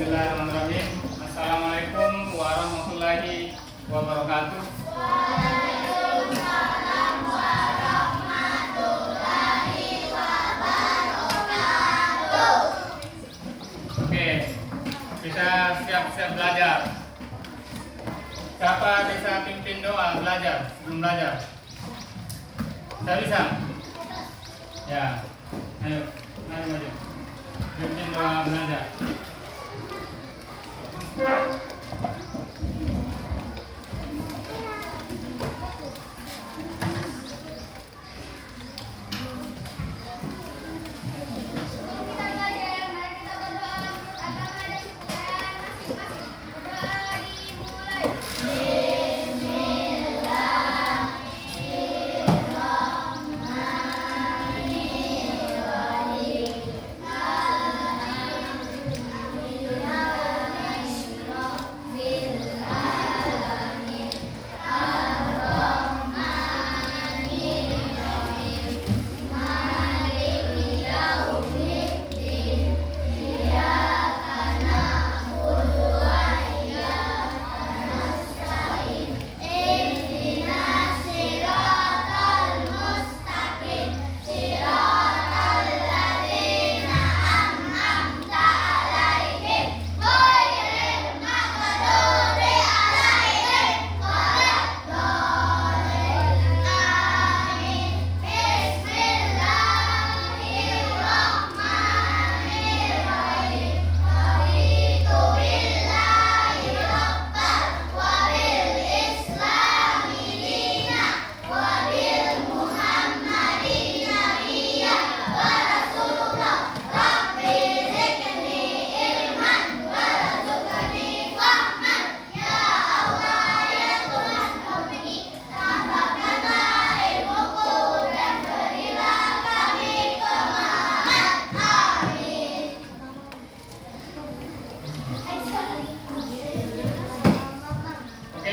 Bismillahirrahmanirrahim. Assalamualaikum warahmatullahi wabarakatuh. Waalaikumsalam warahmatullahi wabarakatuh. Oke, kita siap-siap belajar. Siapa bisa pimpin doa belajar sebelum belajar? Saya bisa? Ya, ayo maju. Pimpin doa belajar.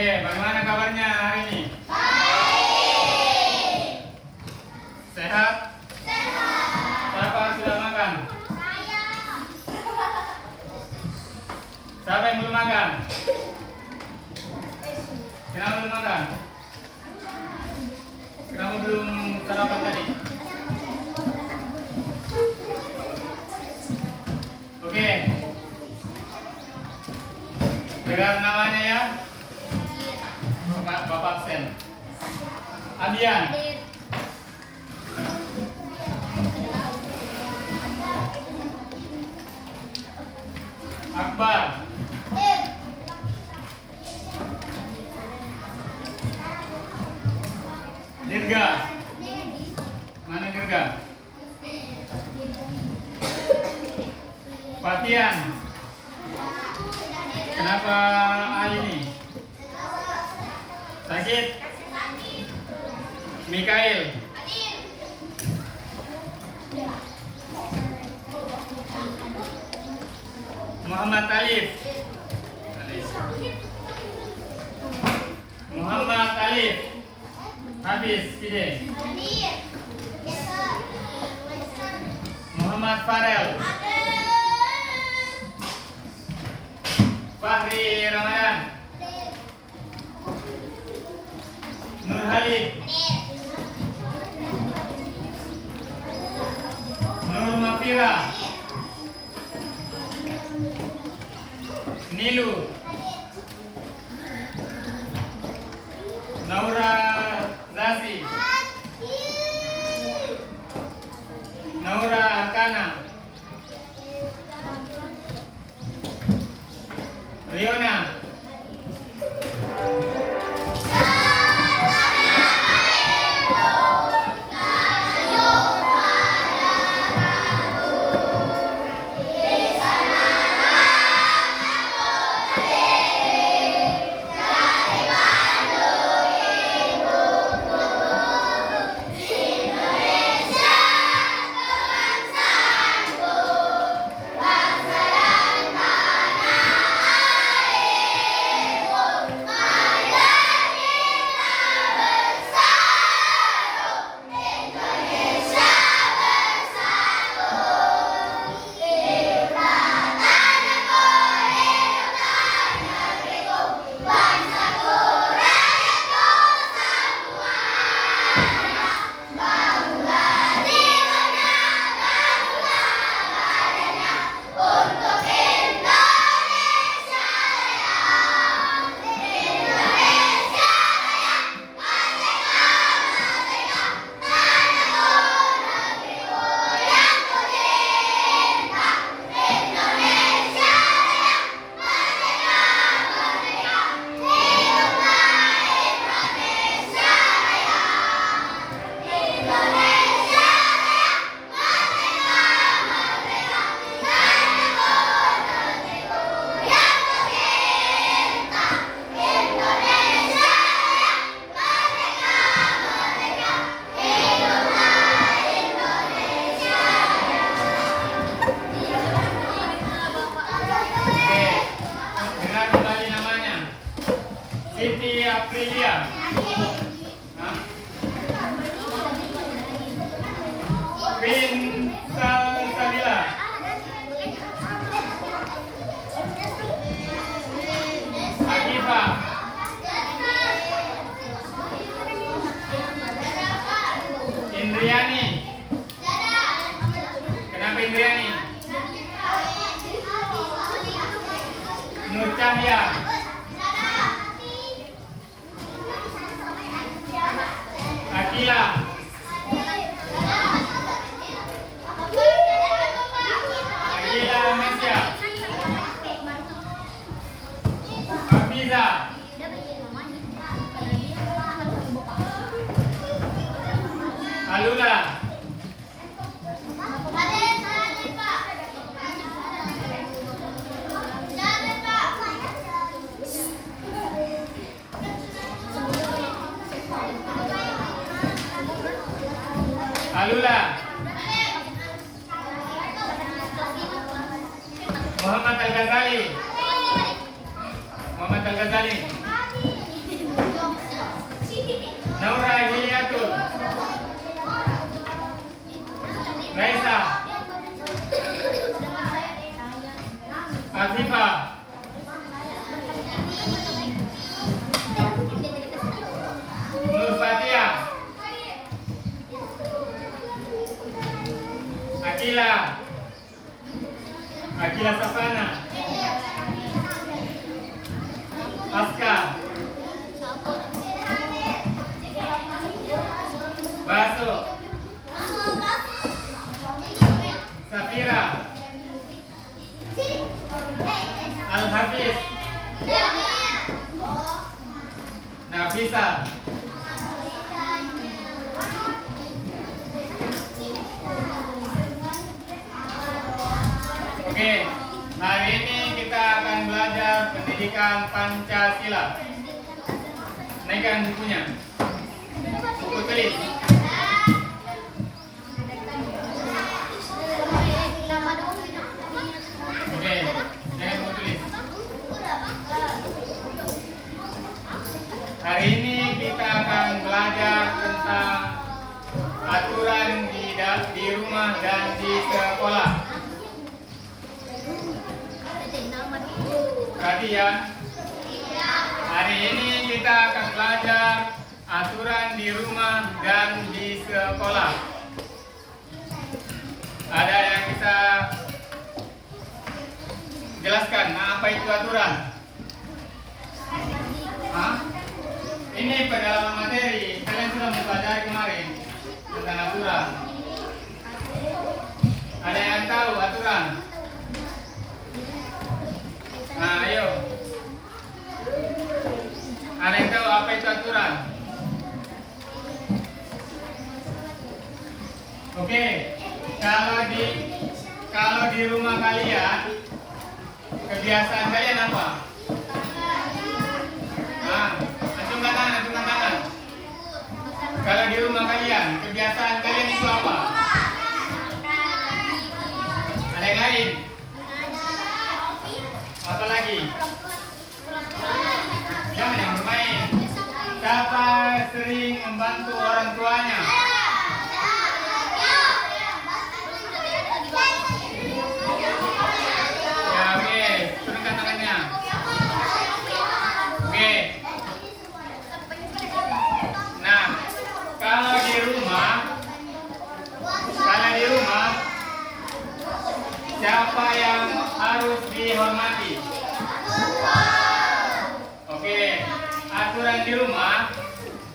Bagaimana kabarnya hari ini? Baik. Sehat? Sehat. Siapa sudah makan? Saya. Siapa yang belum makan? Kenapa belum makan? Kenapa belum sarapan tadi? Oke. Dengar namanya ya. Bapak Sen. Adian. Akbar. Dirga. Mana Dirga? Fatian. Kenapa ini? Sakit? Mikail. Muhammad Alif. Muhammad Alif. Habis Fide. Muhammad Farel. Fahri Ramadan. Nur Halid. Nur Mafira. Nilu. Naura Zasi. Naura Arkana. Riona. Aprilia. Hah? Queen Salsabila. Akifa. Indriani. Kenapa Indriani? Nur Cahya. Akila. Akila Mesya. Afiza. Alula. Alula. Muhammad Al-Ghazali. Muhammad Al-Ghazali. Naura Hiliatul. Raisa. Afifa. Nur Fatia. Akila. Akila Safana. Aska. Baso. Safira. Al-Hafiz. Nafisa. Oke, hari ini kita akan belajar pendidikan Pancasila. Naikkan bukunya. Buku tulis. Oke, jangan buku tulis. Hari ini kita akan belajar tentang aturan di rumah dan di sekolah. Perhatian. Hari ini kita akan belajar aturan di rumah dan di sekolah. Ada yang bisa jelaskan apa itu aturan? Hah? Ini pendalaman materi. Kalian sudah mempelajari kemarin tentang aturan. Ada yang tahu aturan? Nah, ayo. Ada yang tahu apa itu aturan? Oke, kalau di rumah kalian kebiasaan kalian apa? Nah, acungkan tangan. Kalau di rumah kalian kebiasaan kalian itu apa? Ada yang lain? Apa lagi? Jangan yang bermain. Siapa sering membantu orang tuanya? Ya, oke. Turunkan tangannya. Oke. Nah, kalau di rumah, siapa yang harus dihormati? Oke, aturan di rumah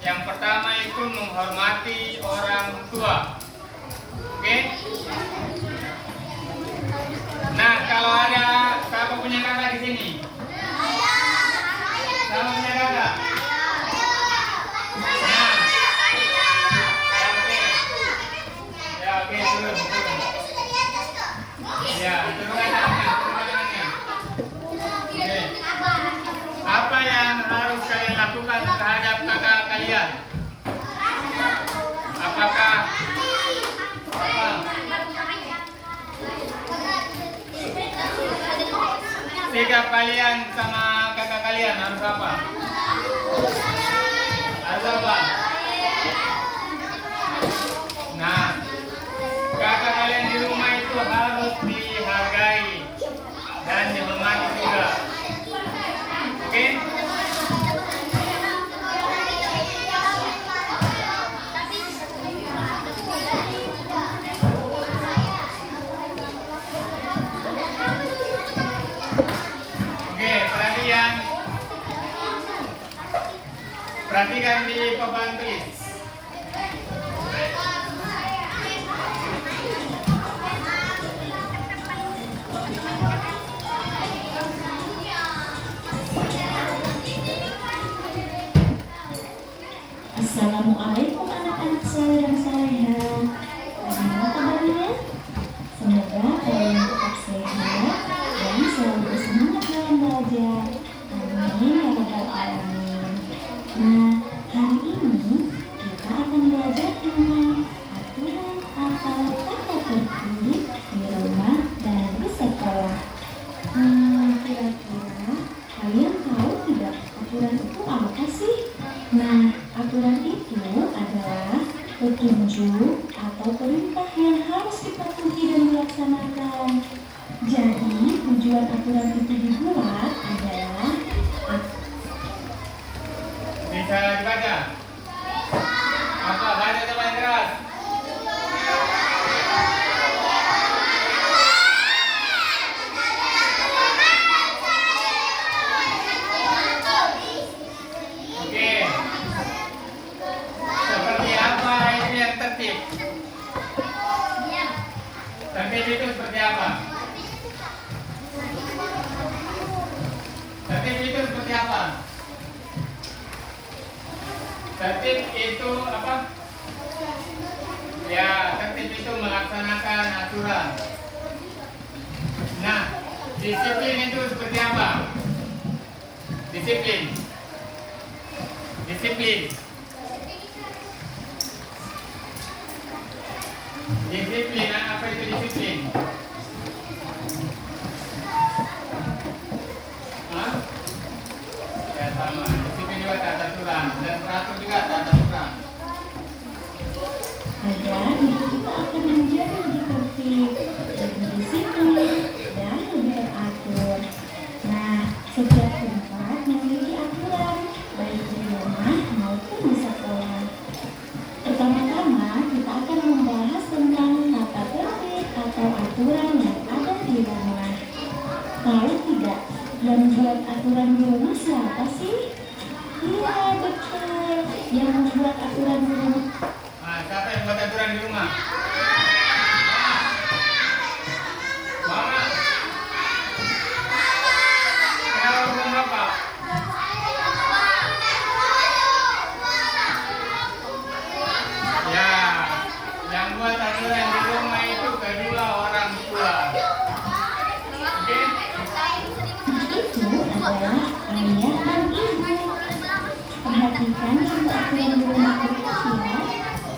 yang pertama itu menghormati orang tua. Oke. Nah, kalau ada siapa punya kakak di sini? Siapa punya kakak? Nah, oke, turun. Ya, turunkan tangannya. Oke. Apa yang harus kalian lakukan terhadap kakak kalian? Apakah sikap kalian sama kakak kalian harus apa? Harus apa? Nah, kakak kalian di rumah itu harus dihargai dan dihormati juga. Oke? Oke, perhatian. Perhatikan di papan tulis. Assalamualaikum anak-anak soleh dan soleha. Bagaimana kabarnya? Semoga kalian tetap sehat dan selalu bersemangat dalam belajar. Amin ya rabbal alamin. Nah, hari ini kita akan belajar tentang aturan atau tata tertib di rumah dan di sekolah. Kira-kira kalian tahu tidak aturan itu apa sih? Nah, aturan itu adalah petunjuk atau perintah yang harus dipatuhi dan dilaksanakan. Jadi, tujuan aturan itu dibuat adalah Bisa dibaca? Apa? Baca coba yang keras. Oke. Seperti apa itu yang tertib? Tertib itu seperti apa? Tertib itu seperti apa? Tertib itu apa? Ya, tertib itu melaksanakan aturan. Nah, disiplin itu seperti apa? Disiplin. Disiplin. Disiplin, apa itu disiplin? Hah? Ya sama, disiplin juga tata aturan dan teratur juga tata aturan. agar hidup kita akan menjadi lebih tertib, lebih disiplin, dan lebih teratur. Nah, setiap tempat memiliki aturan, baik di rumah maupun di sekolah. Pertama-tama, kita akan membahas tentang tata tertib atau aturan yang ada di rumah. Tahu tidak, yang membuat aturan di rumah siapa sih? Iya, betul. Yang membuat aturan di rumah. Nah, siapa yang buat aturan di rumah? Mama. Kenapa belum bapak? Ya, yang buat aturan di rumah itu kedua orang tua. Oke? Itu adalah ayah dan ibu. Perhatikan contoh aturan di rumah kecil.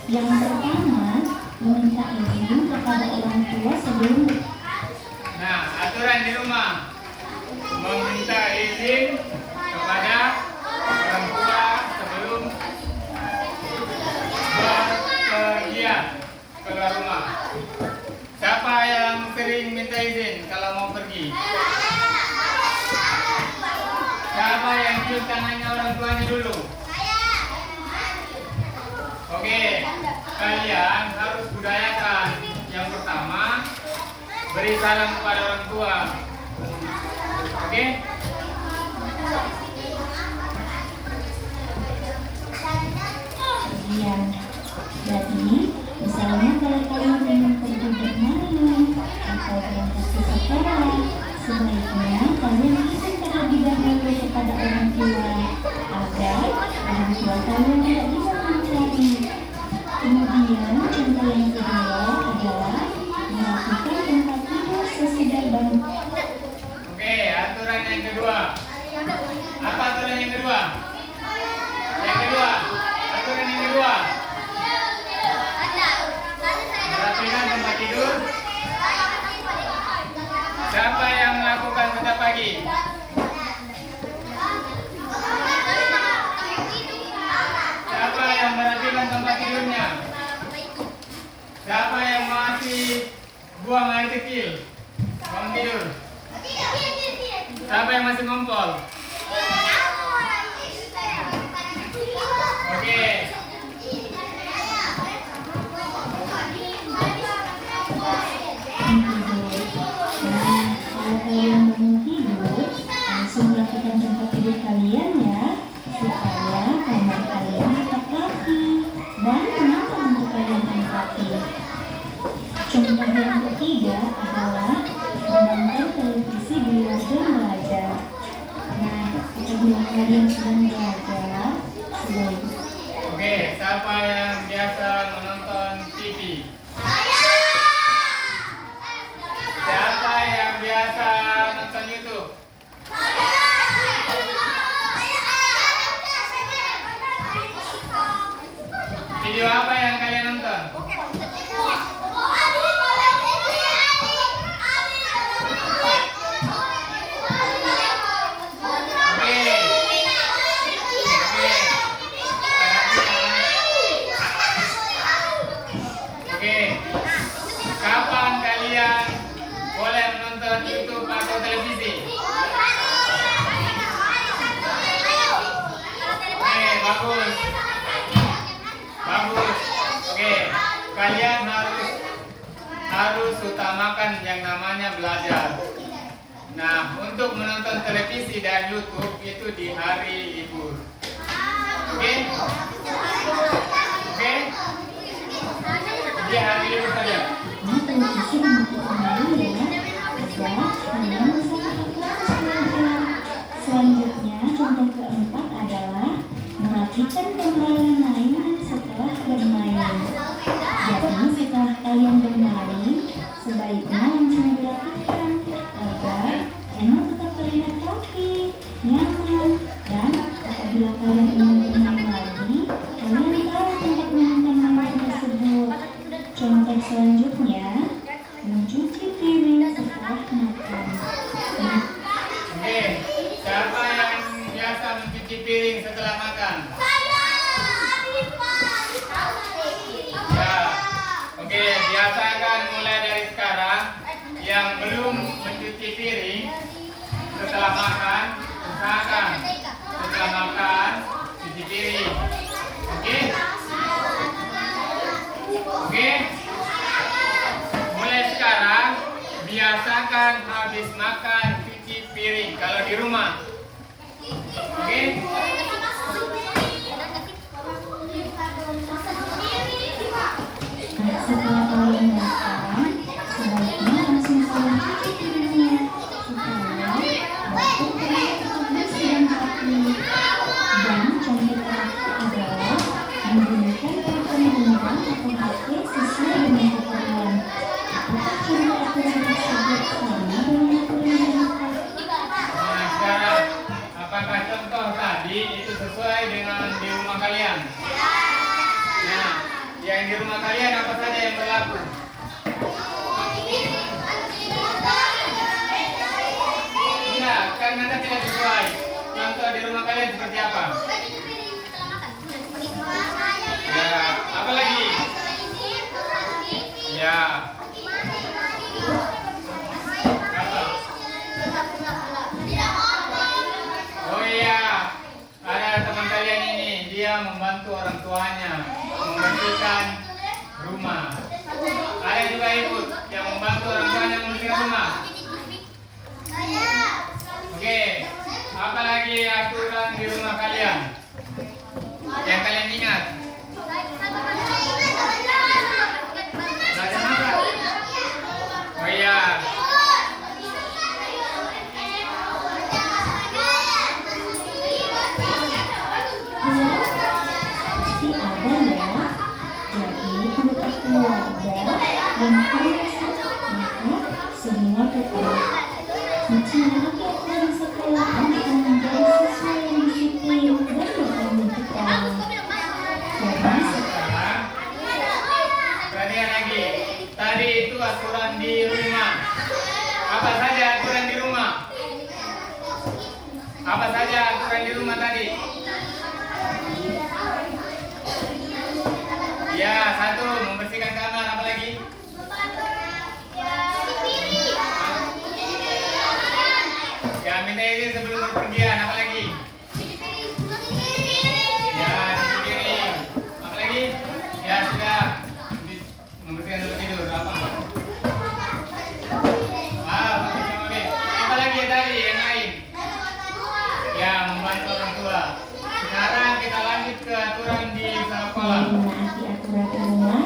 Yang pertama, meminta izin kepada orang tua sebelum. Nah, aturan di rumah meminta izin kepada orang tua sebelum berpergian keluar rumah. Siapa yang sering minta izin kalau mau pergi? Siapa yang cium tangannya orang tuanya dulu? Oke, kalian harus budayakan. Yang pertama, beri salam kepada orang tua. Oke? Kemudian, jadi misalnya kalau kalian ingin pergi bermain atau berangkat ke sekolah, sebaiknya kalian izin terlebih dahulu kepada orang tua agar orang tua kalian tidak bisa mencari. Kemudian contoh yang kedua adalah melakukan tempat tidur sesudah bangun. Oke, aturan yang kedua. Apa aturan yang kedua? Yang kedua. Aturan yang kedua. Rapikan tempat tidur. Siapa yang melakukan setiap pagi? Siapa yang masih ngompol? Oke. Nah, kalau kalian bangun tidur, langsung lakukan tempat tidur kalian ya, supaya kamar kalian tetap rapi dan nyaman untuk kalian tempati. Contoh yang ketiga adalah menonton televisi di luar jam belajar. Nah, apabila kalian sedang belajar, sebaiknya Oke, siapa yang biasa menonton TV? Siapa yang biasa nonton YouTube? Video apa yang kalian nonton? Oke, kapan kalian boleh menonton YouTube atau televisi? Oke, bagus. Bagus. Oke, kalian harus utamakan yang namanya belajar. Nah, untuk menonton televisi dan YouTube itu di hari libur. Oke? Oke? Di hari libur saja. Nah, televisi dimatikan dulu ya, agar kalian bisa fokus belajar. Selanjutnya, contoh keempat adalah merapikan tempat mainan setelah bermain. Jadi, setelah kalian bermain, sebaiknya langsung dirapikan agar kalian tetap terlihat rapi, nyaman, dan apabila kalian ingin bermain lagi, kalian tahu tempat menyimpan mainan tersebut. Contoh selanjutnya, mencuci piring setelah makan. Nah, Oke, siapa yang biasa mencuci piring setelah makan? Ya. Oke, biasakan mulai dari sekarang yang belum mencuci piring setelah makan, usahakan setelah makan cuci piring. Oke? Oke? Mulai sekarang biasakan habis makan cuci piring kalau di rumah. Oke? nah, setelah kalian makan, sebaiknya langsung kalian cuci piringnya supaya dapur kalian tetap bersih dan rapi. Dan contoh terakhir adalah menggunakan telepon genggam atau HP sesuai dengan keperluan. Apakah contoh aturan tersebut sama dengan aturan yang atas? Nah, sekarang apakah contoh tadi itu sesuai dengan di rumah kalian? Nah, yang di rumah kalian apa saja yang berlaku? Enggak, kan Anda tidak sesuai. Contoh di rumah kalian seperti apa? Ya, apa lagi? Ya. Apa? Oh iya, ada teman kalian ini, dia membantu orang tuanya membersihkan rumah. Ada juga ikut yang membantu orang tuanya membersihkan rumah. Oke, apa lagi aturan di rumah kalian yang kalian ingat? Belajar masak. Oh iya. Pasti ada ya. Jadi untuk keluarga dan keluarga maka semua tetap. Mencari aturan sekolah akan menjadi siswa yang disiplin dan bertanggung jawab. Jadi Sekarang perhatian lagi. Tadi itu aturan di rumah. Apa saja aturan di rumah? Apa saja aturan di rumah tadi? Ya, satu, membersihkan kamar. Apa lagi? Jangan minta izin sebelum berpergian. Apa lagi? Ya, cuci piring. Apa lagi? Ya sudah. Membersihkan tempat tidur. Apa? Membersihkan mobil. Apa lagi tadi yang lain? Ya, membantu orang tua. Sekarang kita lanjut ke aturan di sekolah. Menaati aturan di rumah,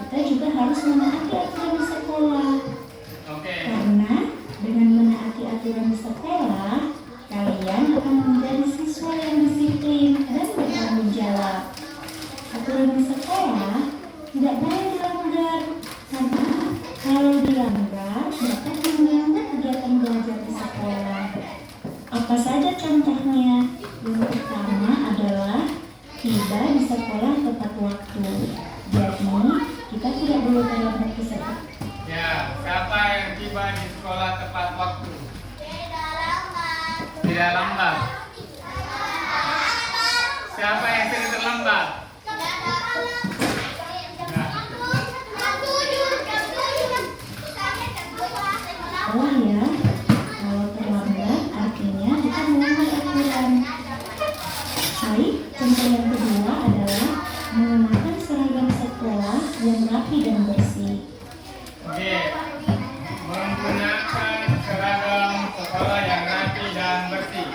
kita juga harus menaati aturan di sekolah. Oke. Karena dengan menaati aturan di sekolah, kalian akan menjadi siswa yang disiplin dan bertanggung jawab. Aturan di sekolah tidak boleh dilanggar, karena kalau dilanggar dapat mengganggu kegiatan belajar di sekolah. Apa saja contohnya? Yang pertama adalah tiba di sekolah tepat waktu. Jadi kita tidak boleh terlambat ke sekolah. Ya, siapa yang tiba di sekolah tepat waktu? Tidak lambat. Siapa yang sering terlambat? Nah, Oh ya, kalau terlambat artinya kita melanggar aturan. Baik, contoh yang kedua adalah mengenakan seragam sekolah yang rapi dan bersih. oke. Menggunakan seragam sekolah yang rapi dan bersih.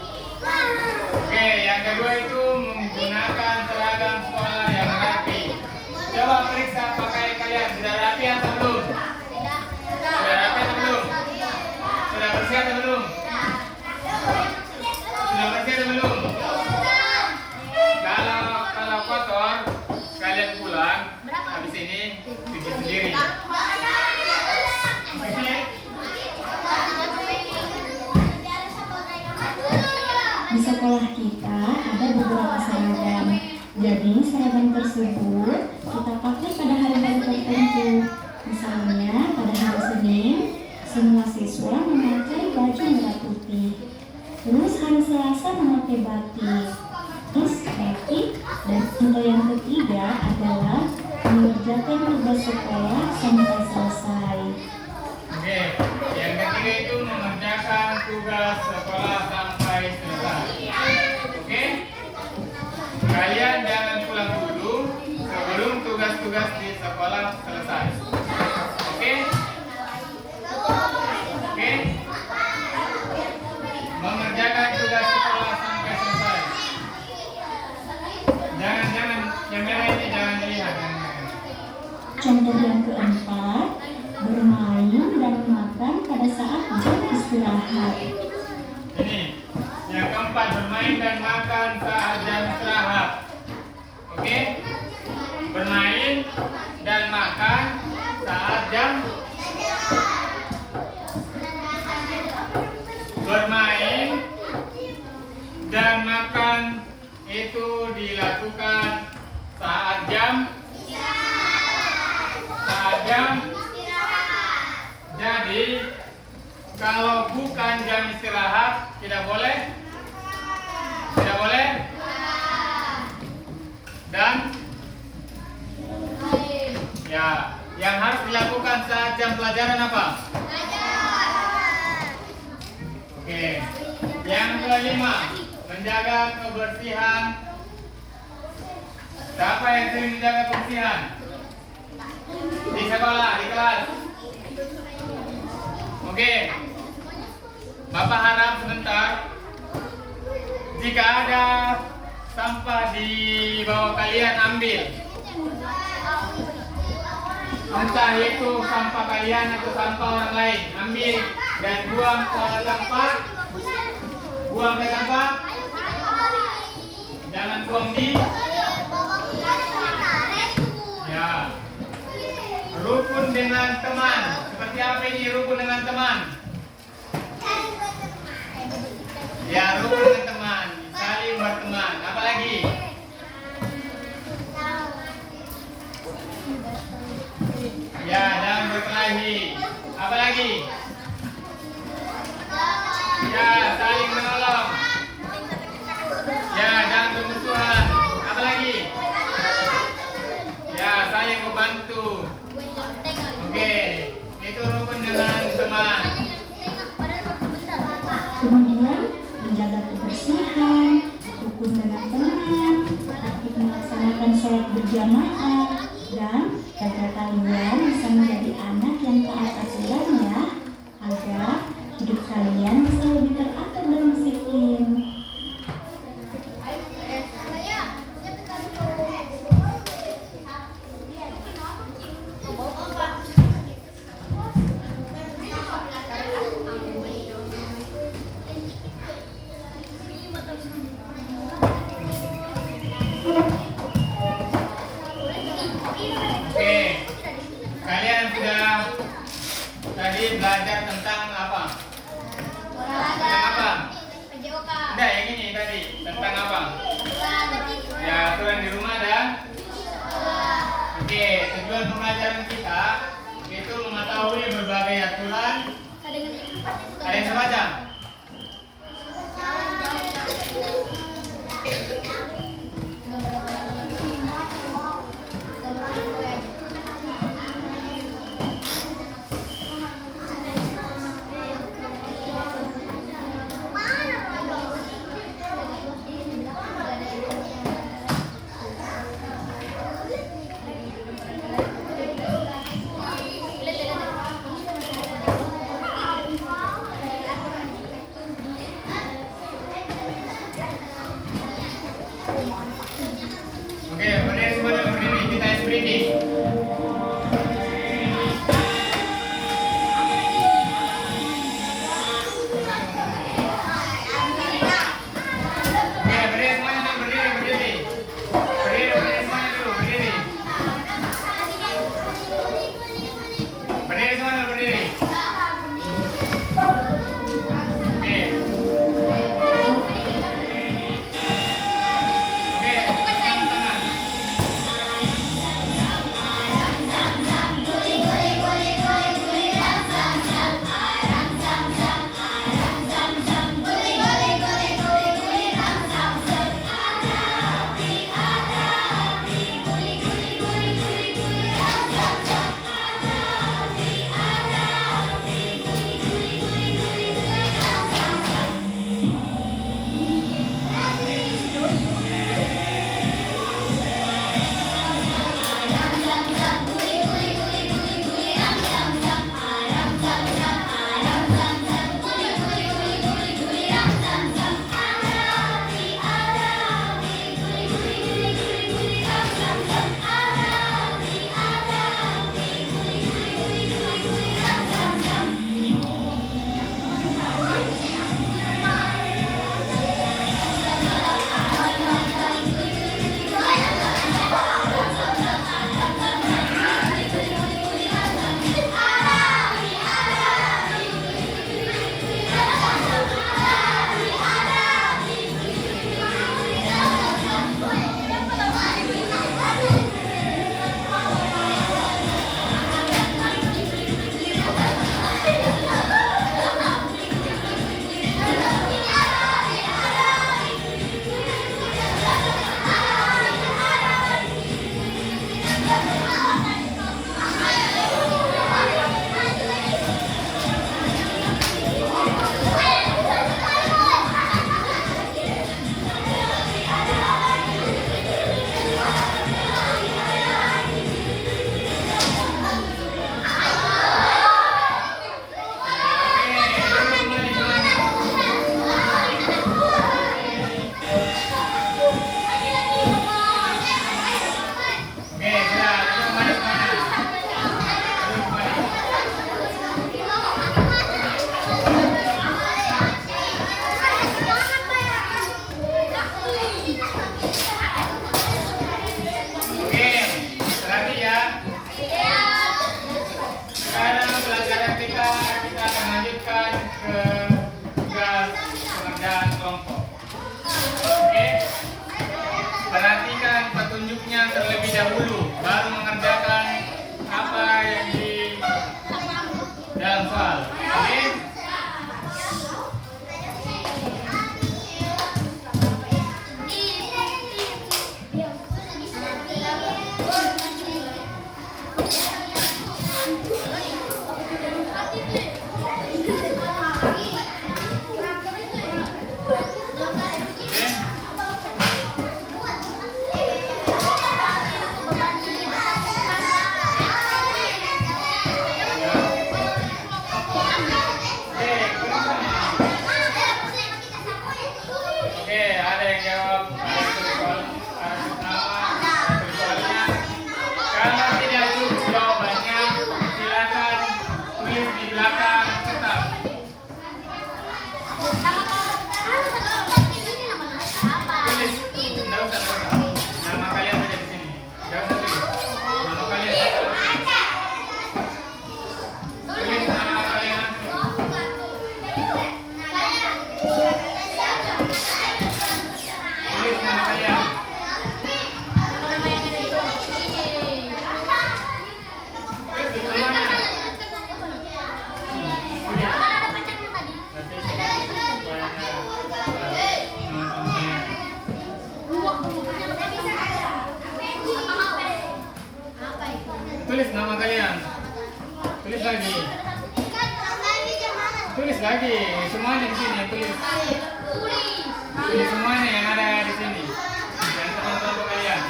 Oke, yang kedua itu menggunakan seragam sekolah yang rapi. Coba periksa pakai kalian, sudah rapi atau belum? Sudah rapi atau belum? Sudah bersih atau belum? Sudah bersih atau belum? Kalau kotor, kalian pulang, habis ini cuci sendiri. Oke? Di sekolah kita ada beberapa seragam. Jadi seragam tersebut kita pakai pada hari-hari tertentu. Misalnya pada hari Senin, semua siswa memakai baju merah putih. Terus hari Selasa memakai batik. Terus batik. Dan contoh yang ketiga adalah mengerjakan tugas sekolah sampai selesai. Oke, yang ketiga itu mengerjakan tugas sekolah sampai selesai. Oke? Kalian jangan pulang dulu sebelum tugas-tugas di sekolah selesai. Oke? Oke? Mengerjakan tugas sekolah sampai selesai. Jangan, yang merah ini jangan dilihat. Contoh yang keempat, bermain dan makan pada saat jam istirahat. Ini yang keempat, bermain dan makan saat jam istirahat. Oke? Bermain dan makan saat jam. Bermain dan makan itu dilakukan saat jam. Jadi kalau bukan jam istirahat tidak boleh. Tidak boleh. Dan ya, yang harus dilakukan saat jam pelajaran apa? Oke. Yang kelima, menjaga kebersihan. Siapa yang sering menjaga kebersihan? Di sekolah, di kelas. Oke. Bapak harap sebentar. Jika ada sampah di bawah kalian, ambil. Entah itu sampah kalian atau sampah orang lain, ambil dan buang ke tempat. Buang ke tempat. Jangan buang di. Ya. Rukun dengan teman. Seperti apa ini rukun dengan teman? Ya, rukun dengan teman. Saling berteman. Apa lagi? Ya, jangan berkelahi. Apa lagi? Kemudian menjaga kebersihan, rukun dengan teman, aktif melaksanakan sholat berjamaah, dan agar kalian bisa menjadi anak yang taat aturan ya, agar hidup kalian bisa lebih teratur dan disiplin. Oke. Tulis nama kalian. Tulis lagi. Tulis lagi. Semuanya di sini tulis. Tulis semuanya yang ada di sini. Yang teman-teman kalian.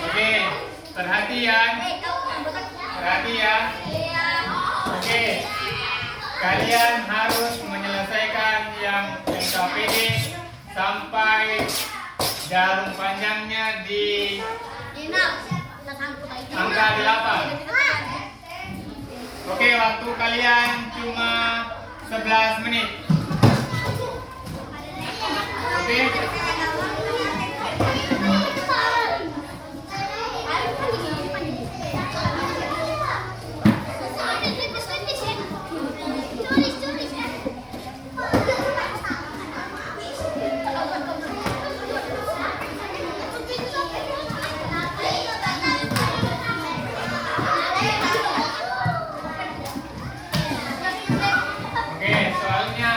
Oke, perhatian. Perhatian. Oke. Kalian harus menyelesaikan yang NKPD sampai jarum panjangnya di angka 8. Oke, waktu kalian cuma 11 menit. Oke. Oke, soalnya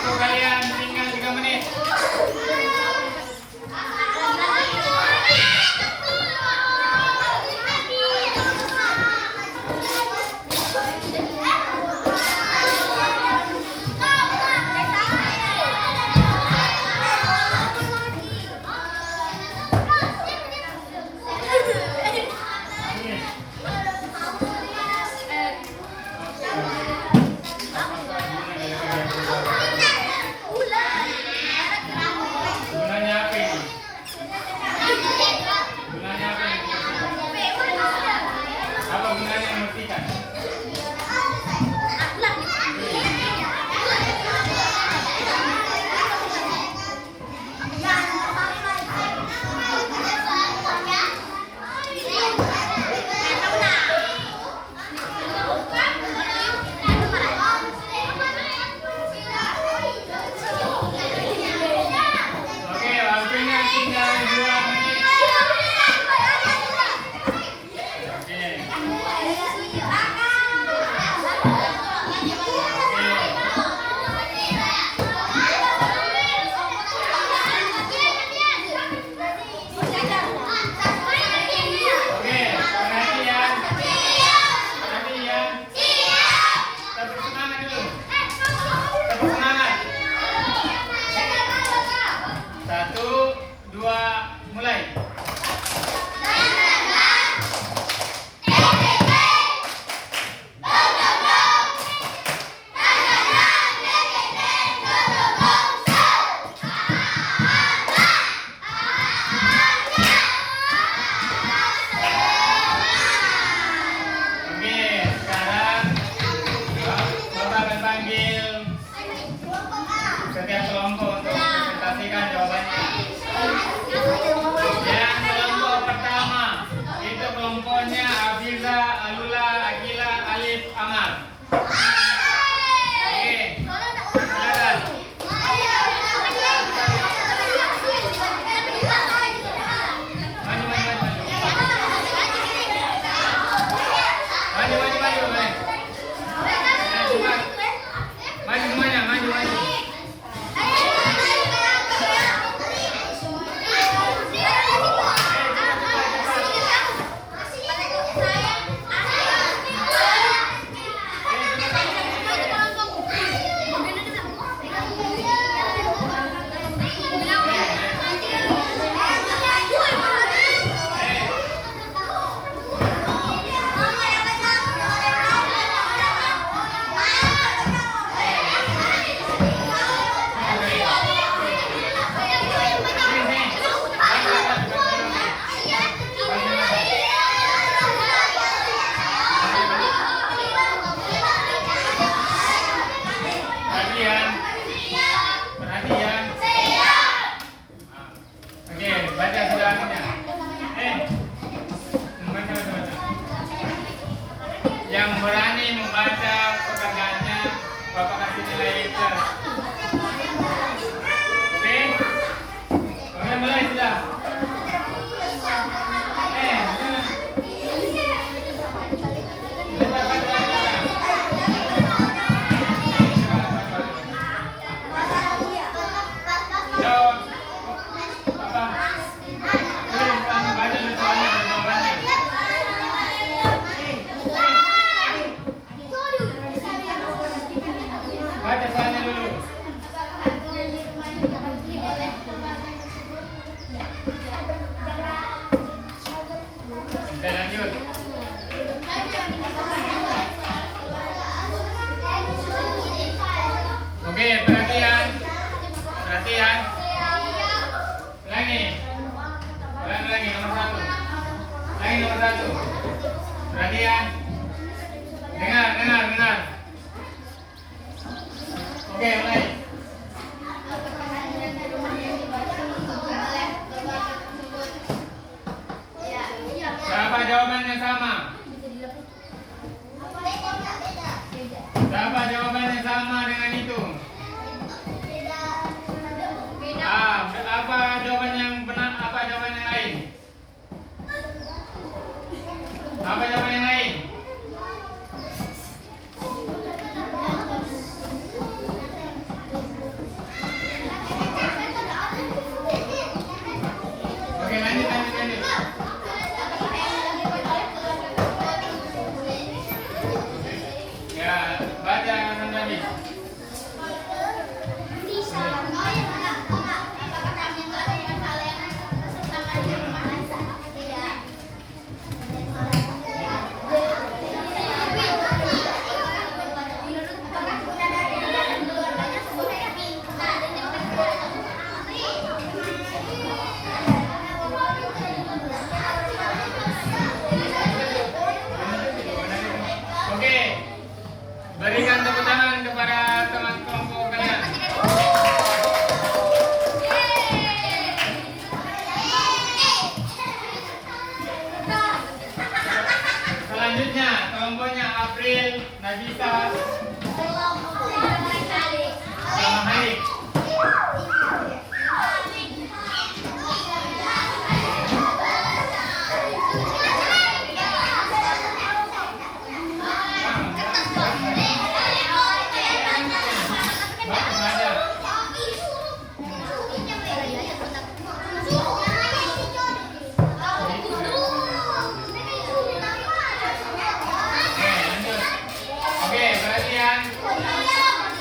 Waktu kalian tinggal 3 menit. Gunanya apa ini? Gunanya apa ini? Apa gunanya membersihkan? Oke, waktunya tinggal 2 menit. Oke. Oke, perhatian. Perhatian. Tepuk semangat dulu. Tepuk semangat. 1, 2, mulai. Oke, sekarang Bapak akan panggil setiap kelompok untuk presentasikan jawabannya. Yang kelompok pertama itu kelompoknya Afiza, Alula, Akila, Alif, Amar. Oke, silakan. Maju, maju, maju, maju. Maju, maju, maju, maju. Maju semuanya, maju, maju. Perhatian, perhatian. Oke, baca sudahannya. Baca, baca, baca. Yang berani membaca pekerjaannya, Bapak kasih nilai plus. Oke, oke, mulai sudah. Jawab. Bapak. Baca dulu soalnya, jawabannya. Baca soalnya dulu. Kita lanjut. Oke, perhatian. Perhatian. Ulangi. Ulangi nomor 1. Ulangi nomor 1. Perhatian. Dengar, dengar, dengar. Oke, mulai. Berapa jawabannya sama? Berapa jawabannya sama dengan itu? Apa jawaban yang benar? Apa jawaban yang lain? Apa jawaban yang lain?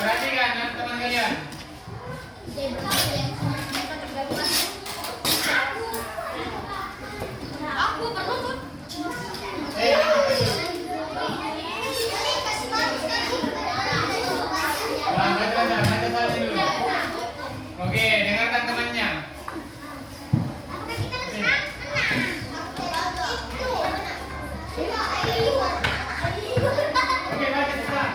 Perhatikan teman kalian. Aku berlutut. Baca salah dulu. Oke, dengarkan temannya. Oke, baca cepat.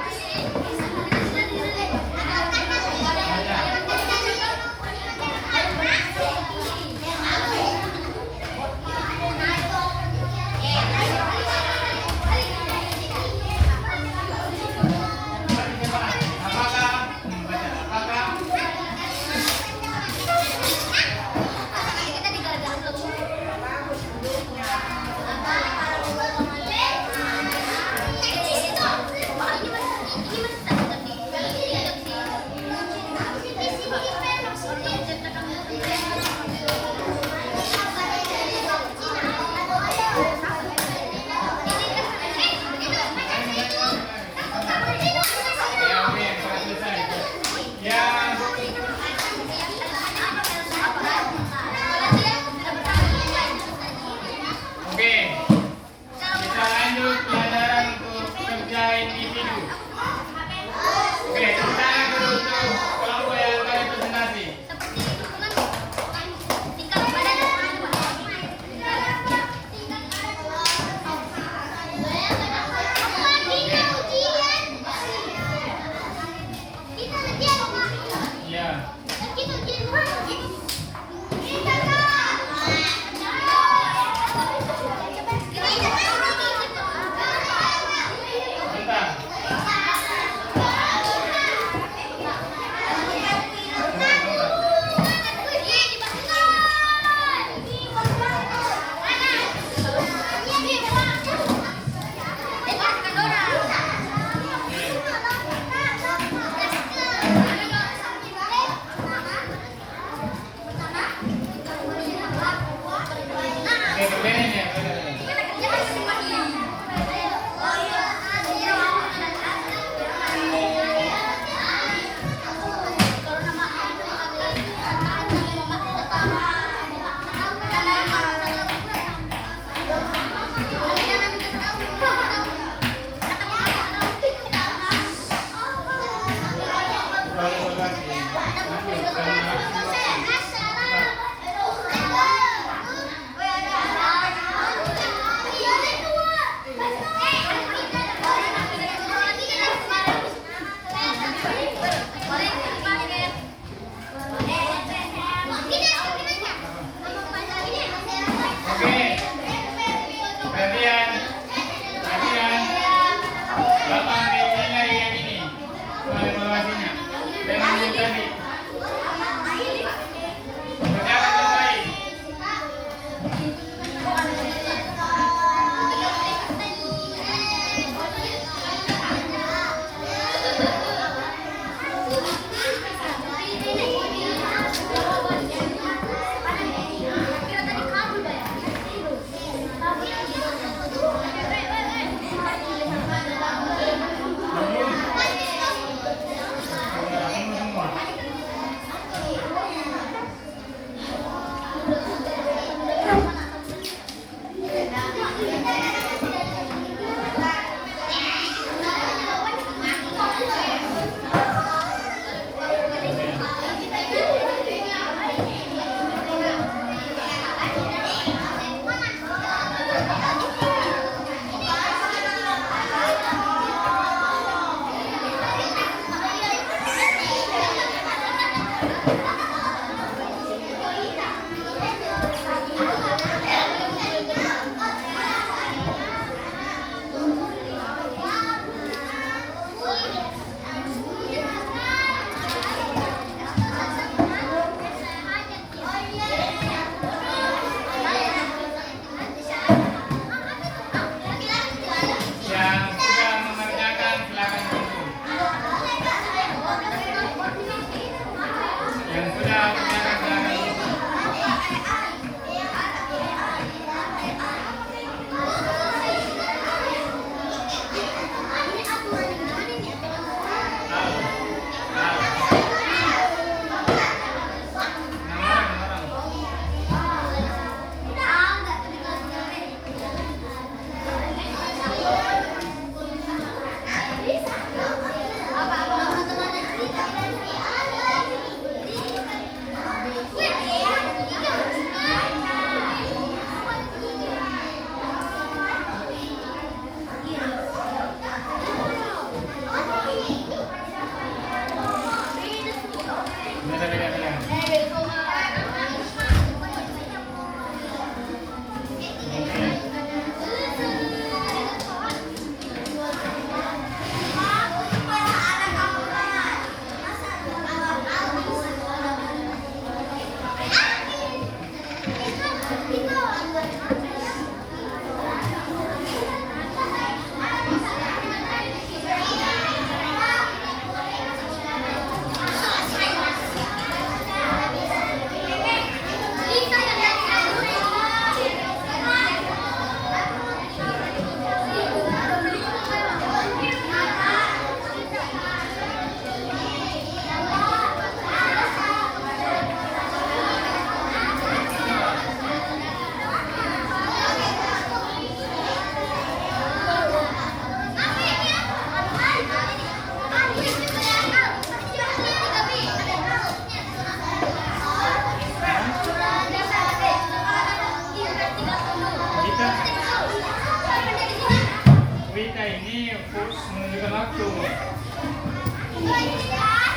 ini menunjukkan waktu.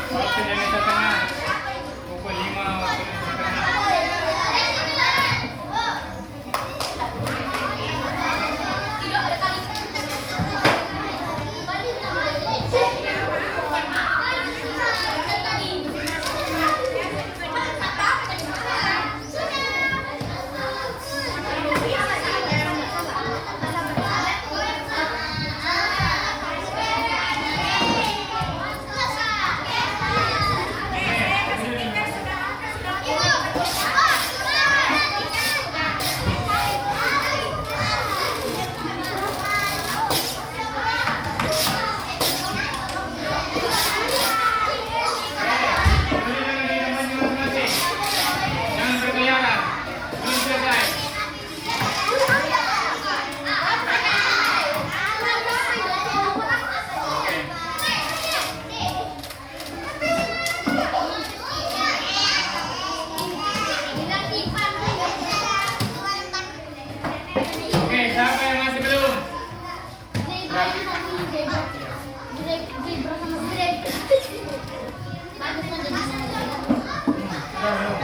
Waktu Indonesia Tengah pukul 5 waktu Indonesia Tengah. Jangan berkeliaran. Belum selesai. Oke, siapa yang masih belum? Sudah belum?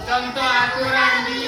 Contoh aturan di